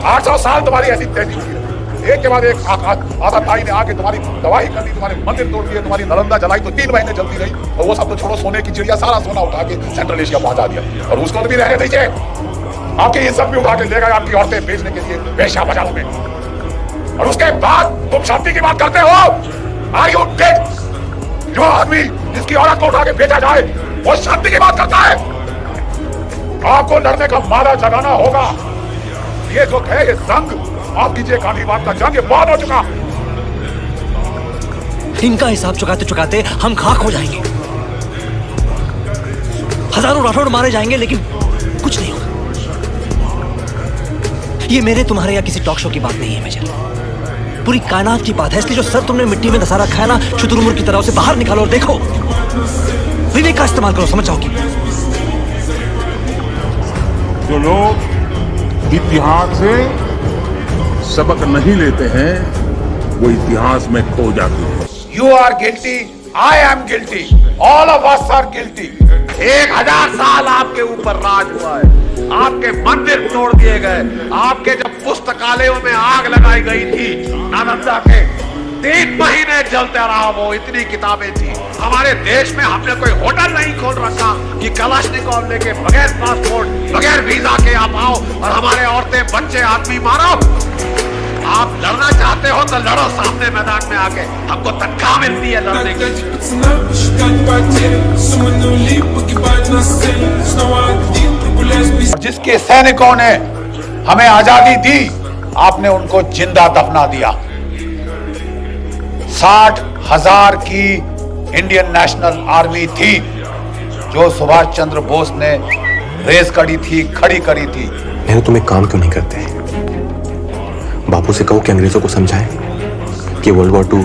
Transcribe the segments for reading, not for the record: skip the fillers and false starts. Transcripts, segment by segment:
800 साल तुम्हारी ऐसी तहजीब होती रही, एक के बाद एक आताताई ने आके तुम्हारी तबाही कर दी, तुम्हारे मंदिर तोड़ दिए, तुम्हारी नालंदा जलाई तो 3 महीने जलती रही, और वो सब तो छोड़ो, सोने की चिड़िया सारा सोना उठा के सेंट्रल एशिया पहुंचा दिया, और उसको भी रहने दीजिए। आपकी इज्जत भी उठा के ले गए आपकी औरतें बेचने के लिए वेश्या बाजारों में, और उसके बाद तुम शांति की बात करते हो। Are you dead? जो आदमी जिसकी औरत को उठा के बेचा जाए वो शांति की बात करता है। आपको लड़ने का मारा जगाना होगा। ये जो है ये जंग, आप कीजिए गांधीवाद का जंग, ये बहुत हो चुका। इनका हिसाब चुकाते चुकाते हम खाक हो जाएंगे। हजारों राठौड़ मारे जाएंगे लेकिन कुछ नहीं होगा। ये मेरे तुम्हारे या किसी टॉक शो की बात नहीं है मेजर, पूरी कायनात की बात है। इसलिए जो सर तुमने मिट्टी में धसा रखा है ना, शुतुरमुर्ग की तरह उसे बाहर निकालो और देखो, विवेक का इस्तेमाल करो, समझ जाओगी। जो लोग इतिहास से सबक नहीं लेते हैं वो इतिहास में खो जाते हैं। You are guilty, I am guilty, all of us are guilty. 1000 साल आपके ऊपर राज हुआ है, आपके मंदिर तोड़ दिए गए, आपके जब पुस्तकालयों में आग लगाई गई थी नालंदा के, 3 महीने जलते रहा वो, इतनी किताबें थी। हमारे देश में हमने कोई होटल नहीं खोल रखा कि कलाश्निकोव लेके बगैर पासपोर्ट बगैर वीजा के आप आओ और हमारे औरतें बच्चे आदमी मारो। आप लड़ना चाहते हो तो लड़ो सामने मैदान में आके, हमको तनख्वाह मिलती है लड़ने की। जिसके सैनिकों ने हमें आजादी दी, आपने उनको जिंदा दफना दिया। 60,000 की इंडियन नेशनल आर्मी थी जो सुभाष चंद्र बोस ने रेस करी थी, खड़ी करी थी। नहीं तुम एक काम क्यों नहीं करते? बापू से कहो कि अंग्रेजों को समझाएं कि वर्ल्ड वॉर 2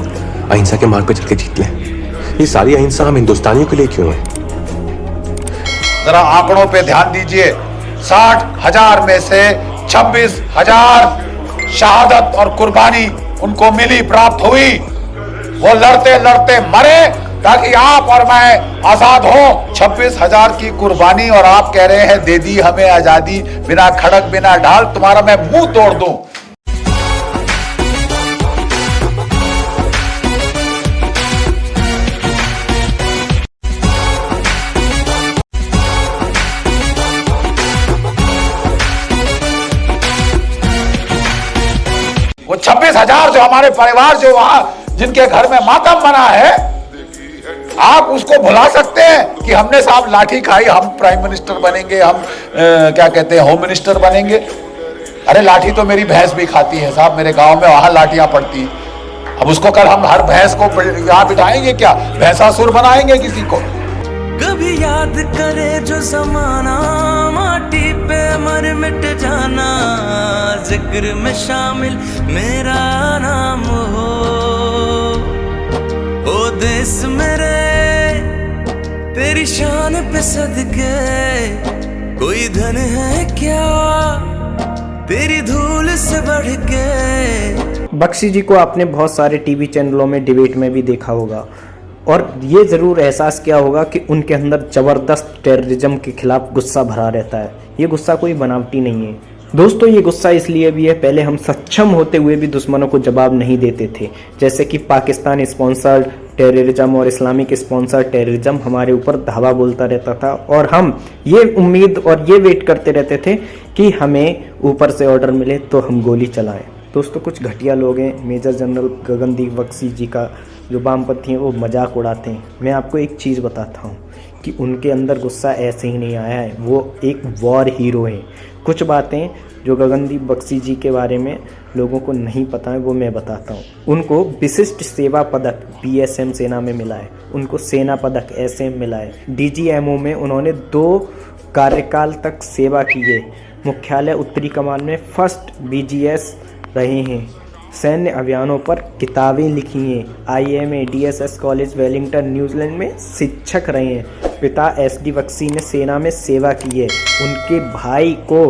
अहिंसा के मार्ग पर चल के जीत लें। ये सारी अहिंसा हम हिंदुस्तानियों के लिए क्यों है? जरा आंकड़ों पे ध्यान दीजिए। 60,000 में से 26,000 शहादत और कुर्बानी उनको मिली, प्राप्त हुई। वो लड़ते लड़ते मरे ताकि आप और मैं आजाद हो। 26,000 की कुर्बानी और आप कह रहे हैं दे दी हमें आजादी, बिना खड़क बिना ढाल। तुम्हारा मैं मुंह तोड़ दूं। वो 26,000 जो हमारे परिवार जो वहां जिनके घर में मातम बना है, आप उसको भुला सकते हैं कि हमने साहब लाठी खाई, हम प्राइम मिनिस्टर बनेंगे, हम क्या कहते हैं होम मिनिस्टर बनेंगे। अरे लाठी तो मेरी भैंस भी खाती है साहब, मेरे गांव में वहां लाठियां पड़ती। अब उसको कल हम हर भैंस को यहाँ बिठाएंगे क्या? भैंसासुर बनाएंगे किसी को? कभी याद करे जो जमाना, माटी पे मर मिट जाना, जिक्र में शामिल मेरा नाम हो। ओ देश मेरे तेरी शान पे सदके, कोई धन है क्या तेरी धूल से बढ़ के। बख्शी जी को आपने बहुत सारे टीवी चैनलों में डिबेट में भी देखा होगा, और ये ज़रूर एहसास किया होगा कि उनके अंदर ज़बरदस्त टेररिज्म के खिलाफ गुस्सा भरा रहता है। ये गुस्सा कोई बनावटी नहीं है दोस्तों, ये गुस्सा इसलिए भी है, पहले हम सक्षम होते हुए भी दुश्मनों को जवाब नहीं देते थे। जैसे कि पाकिस्तान स्पॉन्सर्ड टेररिज्म और इस्लामिक स्पॉन्सर्ड टेररिज्म हमारे ऊपर धावा बोलता रहता था, और हम ये उम्मीद और ये वेट करते रहते थे कि हमें ऊपर से ऑर्डर मिले तो हम गोली चलाएं। दोस्तों कुछ घटिया लोग हैं, मेजर जनरल गगनदीप बख्शी जी का जो वामपंथी हैं वो मजाक उड़ाते हैं। मैं आपको एक चीज़ बताता हूँ कि उनके अंदर गुस्सा ऐसे ही नहीं आया है, वो एक वॉर हीरो हैं। कुछ बातें जो गगनदीप बख्शी जी के बारे में लोगों को नहीं पता है वो मैं बताता हूँ। उनको विशिष्ट सेवा पदक BSM सेना में मिला है, उनको सेना पदक SM मिला है, DGMO में उन्होंने 2 कार्यकाल तक सेवा की है, मुख्यालय उत्तरी कमान में फर्स्ट BGS रहे हैं, सैन्य अभियानों पर किताबें लिखी हैं, IMA DSS college Wellington New Zealand में शिक्षक रहे हैं। पिता SD बख्शी ने सेना में सेवा की है, उनके भाई को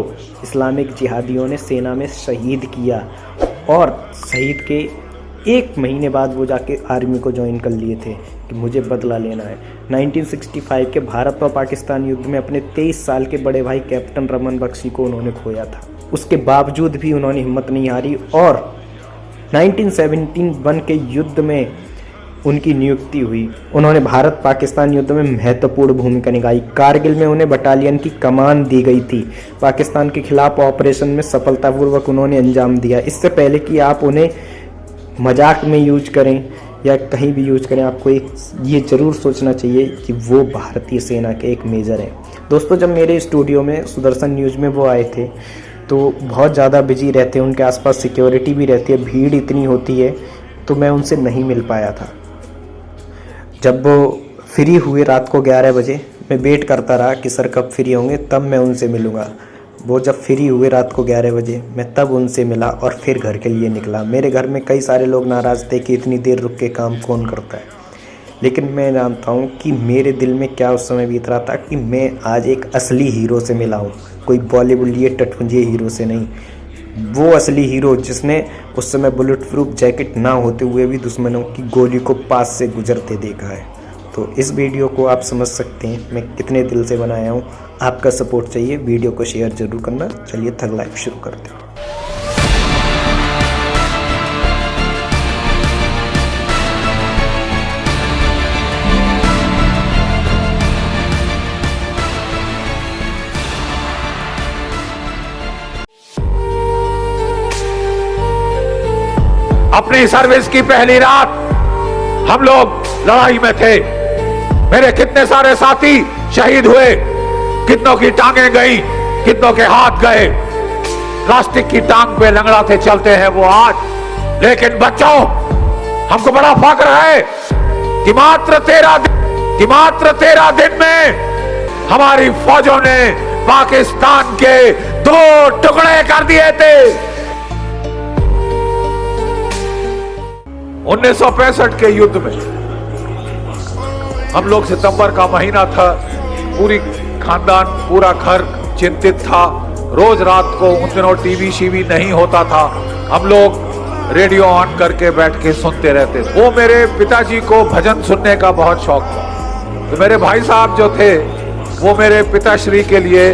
इस्लामिक जिहादियों ने सेना में शहीद किया, और शहीद के 1 महीने बाद वो जाके आर्मी को ज्वाइन कर लिए थे कि मुझे बदला लेना है। 1965 के भारत और पाकिस्तान युद्ध में अपने 23 साल के बड़े भाई कैप्टन रमन बख्शी को उन्होंने खोया था। उसके बावजूद भी उन्होंने हिम्मत नहीं हारी और 1971 के युद्ध में उनकी नियुक्ति हुई। उन्होंने भारत पाकिस्तान युद्ध में महत्वपूर्ण भूमिका निभाई। कारगिल में उन्हें बटालियन की कमान दी गई थी। पाकिस्तान के खिलाफ ऑपरेशन में सफलतापूर्वक उन्होंने अंजाम दिया। इससे पहले कि आप उन्हें मजाक में यूज करें या कहीं भी यूज करें, आपको एक ये ज़रूर सोचना चाहिए कि वो भारतीय सेना के एक मेजर हैं। दोस्तों, जब मेरे स्टूडियो में सुदर्शन न्यूज़ में वो आए थे तो बहुत ज़्यादा बिजी रहते हैं, उनके आसपास सिक्योरिटी भी रहती है, भीड़ इतनी होती है, तो मैं उनसे नहीं मिल पाया था। जब वो फ्री हुए रात को 11 बजे, मैं वेट करता रहा कि सर कब फ्री होंगे, तब मैं उनसे मिलूँगा। वो जब फ्री हुए रात को 11 बजे, मैं तब उनसे मिला और फिर घर के लिए निकला। मेरे घर में कई सारे लोग नाराज़ थे कि इतनी देर रुक के काम कौन करता है, लेकिन मैं जानता हूँ कि मेरे दिल में क्या उस समय बीत रहा था कि मैं आज एक असली हीरो से मिला हूँ, कोई बॉलीवुड ये टटपुंजे हीरो से नहीं। वो असली हीरो जिसने उस समय बुलेट प्रूफ जैकेट ना होते हुए भी दुश्मनों की गोली को पास से गुजरते देखा है। तो इस वीडियो को आप समझ सकते हैं मैं कितने दिल से बनाया हूँ। आपका सपोर्ट चाहिए, वीडियो को शेयर जरूर करना। चलिए थग लाइफ शुरू करते हैं। अपनी सर्विस की पहली रात हम लोग लड़ाई में थे। मेरे कितने सारे साथी शहीद हुए, कितनों की टांगें गई, कितनों के हाथ गए। प्लास्टिक की टांग पे लंगड़ाते चलते हैं वो आज। लेकिन बच्चों, हमको बड़ा फख्र है कि मात्र 13 दिन में हमारी फौजों ने पाकिस्तान के 2 टुकड़े कर दिए थे। 1965 के युद्ध में हम लोग, सितंबर का महीना था, पूरी खानदान, पूरा घर चिंतित था। रोज रात को, उन दिनों टीवी शीवी नहीं होता था, हम लोग रेडियो ऑन करके बैठ के सुनते रहते थे। वो मेरे पिताजी को भजन सुनने का बहुत शौक था, तो मेरे भाई साहब जो थे वो मेरे पिताश्री के लिए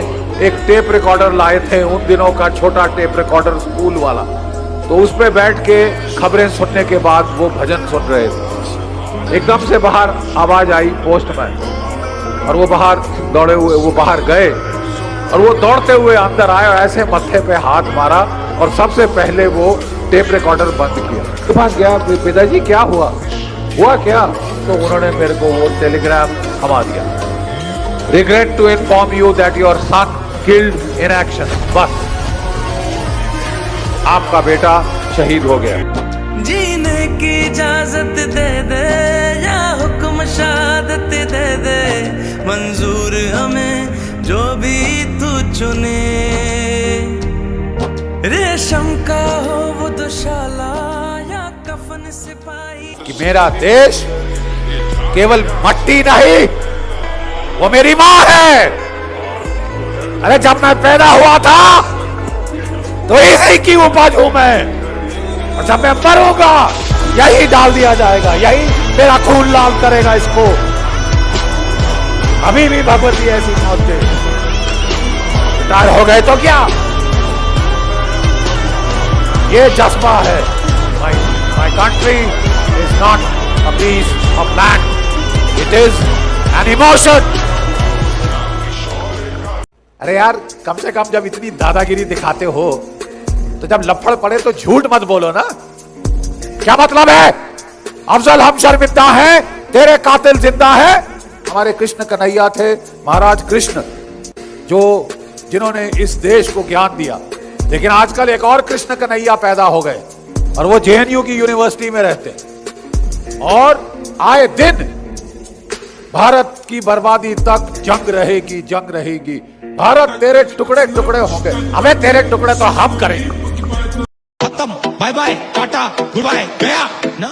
एक टेप रिकॉर्डर लाए थे। उन दिनों का छोटा टेप रिकॉर्डर, स्कूल वाला। तो उस पे बैठ के खबरें सुनने के बाद वो भजन सुन रहे थे। एकदम से बाहर आवाज आई, पोस्टमैन, और वो बाहर दौड़े हुए वो बाहर गए और वो दौड़ते हुए अंदर आए और ऐसे मत्थे पे हाथ मारा और सबसे पहले वो टेप रिकॉर्डर बंद किया। तो पास गया, पिताजी क्या हुआ क्या? तो उन्होंने मेरे को वो टेलीग्राम थमा दिया। Regret to inform you that your son killed in action. बस, आपका बेटा शहीद हो गया। जीने की इजाजत दे दे या हुक्म शहादत दे दे, मंजूर हमें जो भी तू चुने। रेशम का हो वो दुशाला या कफन सिपाही। कि मेरा देश केवल मट्टी नहीं, वो मेरी माँ है। अरे जब मैं पैदा हुआ था तो इसी की उपज हूं मैं, और जब मैं मरूंगा यही डाल दिया जाएगा, यही मेरा खून लाल करेगा इसको। अभी भी भगवती ऐसी मौत दे। रिटायर हो गए तो क्या, ये जज्बा है। My country is not a piece of land, it is an emotion. अरे यार, कम से कम जब इतनी दादागिरी दिखाते हो तो जब लफड़ पड़े तो झूठ मत बोलो ना। क्या मतलब है? अफजल हम शर्मिंदा हैं, तेरे कातिल जिंदा है। हमारे कृष्ण कन्हैया थे, महाराज कृष्ण, जिन्होंने इस देश को ज्ञान दिया। लेकिन आजकल एक और कृष्ण कन्हैया पैदा हो गए और वो जेएनयू की यूनिवर्सिटी में रहते हैं, और आए दिन भारत की बर्बादी तक जंग रहेगी, जंग रहेगी। भारत तेरे टुकड़े टुकड़े होंगे, हमें तेरे टुकड़े तो हम करेंगे। खत्म, bye bye, tata, goodbye, गया ना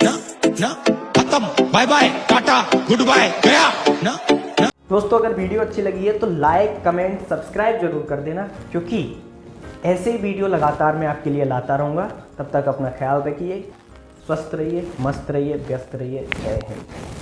ना ना। खत्म, bye bye, tata, goodbye, गया ना ना। दोस्तों, अगर वीडियो अच्छी लगी है तो लाइक, कमेंट, सब्सक्राइब जरूर कर देना, क्योंकि ऐसे ही वीडियो लगातार मैं आपके लिए लाता रहूँगा। तब तक अपना ख्याल रखिए, स्वस्थ रहिए, मस्त रहिए, व्यस्त रहिए। जय हिंद।